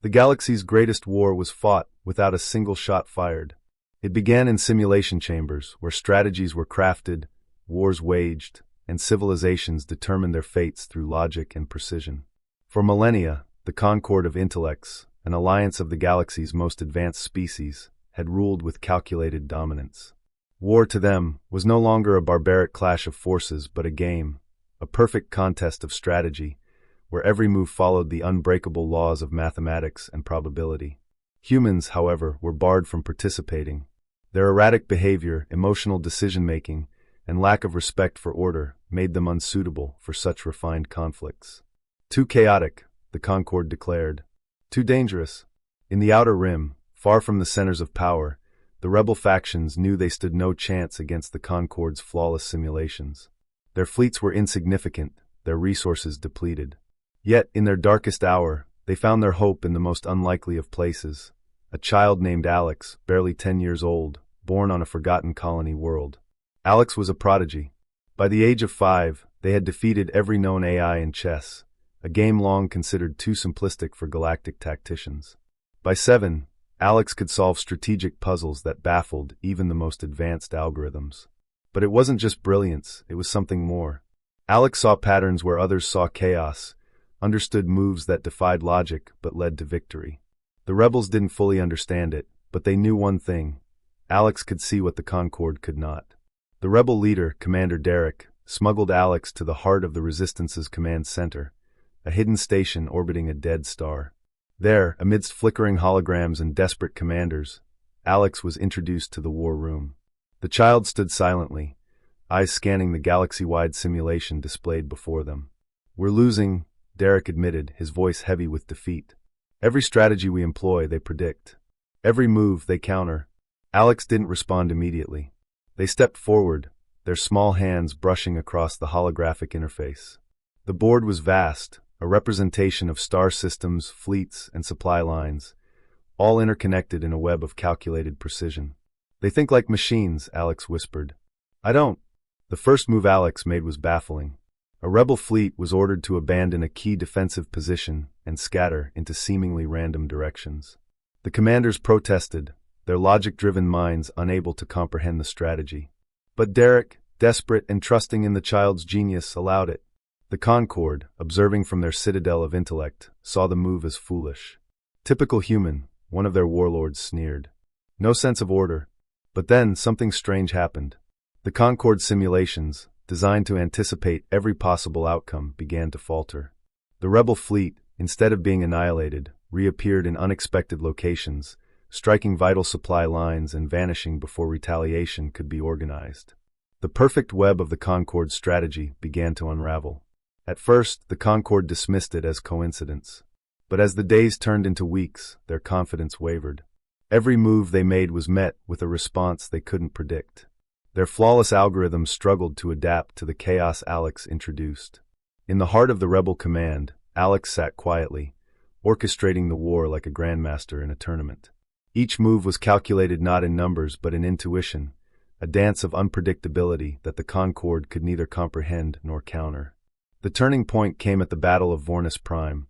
The galaxy's greatest war was fought without a single shot fired. It began in simulation chambers, where strategies were crafted, wars waged, and civilizations determined their fates through logic and precision. For millennia, the Concord of Intellects, an alliance of the galaxy's most advanced species, had ruled with calculated dominance. War to them was no longer a barbaric clash of forces but a game, a perfect contest of strategy, where every move followed the unbreakable laws of mathematics and probability. Humans, however, were barred from participating. Their erratic behavior, emotional decision-making, and lack of respect for order made them unsuitable for such refined conflicts. Too chaotic, the Concord declared. Too dangerous. In the Outer Rim, far from the centers of power, the rebel factions knew they stood no chance against the Concord's flawless simulations. Their fleets were insignificant, their resources depleted. Yet, in their darkest hour, they found their hope in the most unlikely of places. A child named Alex, barely 10 years old, born on a forgotten colony world. Alex was a prodigy. By the age of 5, they had defeated every known AI in chess, a game long considered too simplistic for galactic tacticians. By 7, Alex could solve strategic puzzles that baffled even the most advanced algorithms. But it wasn't just brilliance, it was something more. Alex saw patterns where others saw chaos, understood moves that defied logic but led to victory. The rebels didn't fully understand it, but they knew one thing. Alex could see what the Concord could not. The rebel leader, Commander Derek, smuggled Alex to the heart of the Resistance's command center, a hidden station orbiting a dead star. There, amidst flickering holograms and desperate commanders, Alex was introduced to the war room. The child stood silently, eyes scanning the galaxy-wide simulation displayed before them. "We're losing," Derek admitted, his voice heavy with defeat. "Every strategy we employ, they predict. Every move, they counter." Alex didn't respond immediately. They stepped forward, their small hands brushing across the holographic interface. The board was vast, a representation of star systems, fleets, and supply lines, all interconnected in a web of calculated precision. "They think like machines," Alex whispered. "I don't." The first move Alex made was baffling. A rebel fleet was ordered to abandon a key defensive position and scatter into seemingly random directions. The commanders protested, their logic-driven minds unable to comprehend the strategy. But Derek, desperate and trusting in the child's genius, allowed it. The Concord, observing from their citadel of intellect, saw the move as foolish. "Typical human," one of their warlords sneered. "No sense of order." But then something strange happened. The Concord simulations, designed to anticipate every possible outcome, began to falter. The rebel fleet, instead of being annihilated, reappeared in unexpected locations, striking vital supply lines and vanishing before retaliation could be organized. The perfect web of the Concord's strategy began to unravel. At first, the Concord dismissed it as coincidence. But as the days turned into weeks, their confidence wavered. Every move they made was met with a response they couldn't predict. Their flawless algorithms struggled to adapt to the chaos Alex introduced. In the heart of the rebel command, Alex sat quietly, orchestrating the war like a grandmaster in a tournament. Each move was calculated not in numbers but in intuition, a dance of unpredictability that the Concord could neither comprehend nor counter. The turning point came at the Battle of Vornis Prime,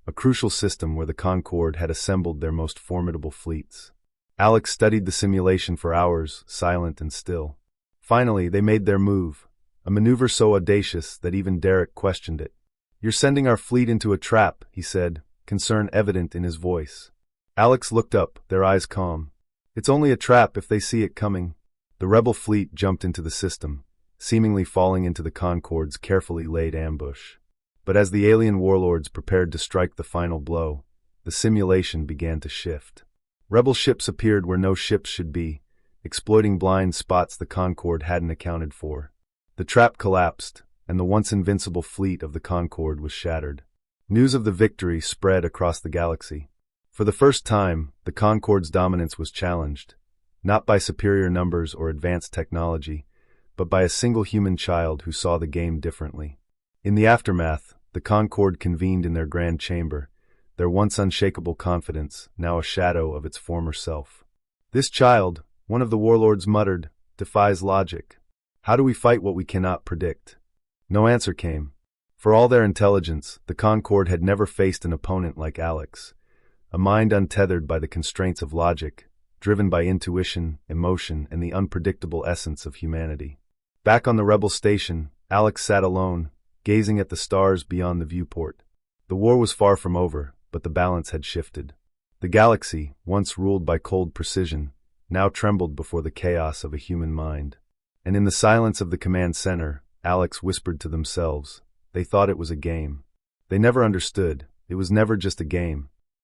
a crucial system where the Concord had assembled their most formidable fleets. Alex studied the simulation for hours, silent and still. Finally, they made their move, a maneuver so audacious that even Derek questioned it. "You're sending our fleet into a trap," he said, concern evident in his voice. Alex looked up, their eyes calm. "It's only a trap if they see it coming." The rebel fleet jumped into the system, seemingly falling into the Concord's carefully laid ambush. But as the alien warlords prepared to strike the final blow, the simulation began to shift. Rebel ships appeared where no ships should be, exploiting blind spots the Concord hadn't accounted for. The trap collapsed, and the once invincible fleet of the Concord was shattered. News of the victory spread across the galaxy. For the first time, the Concord's dominance was challenged, not by superior numbers or advanced technology, but by a single human child who saw the game differently. In the aftermath, the Concord convened in their grand chamber, their once unshakable confidence now a shadow of its former self. "This child," one of the warlords muttered, "defies logic. How do we fight what we cannot predict?" No answer came. For all their intelligence, the Concord had never faced an opponent like Alex, a mind untethered by the constraints of logic, driven by intuition, emotion, and the unpredictable essence of humanity. Back on the rebel station, Alex sat alone, gazing at the stars beyond the viewport. The war was far from over, but the balance had shifted. The galaxy, once ruled by cold precision, now trembled before the chaos of a human mind. And in the silence of the command center, Alex whispered to themselves. They thought it was a game. They never understood. It was never just a game.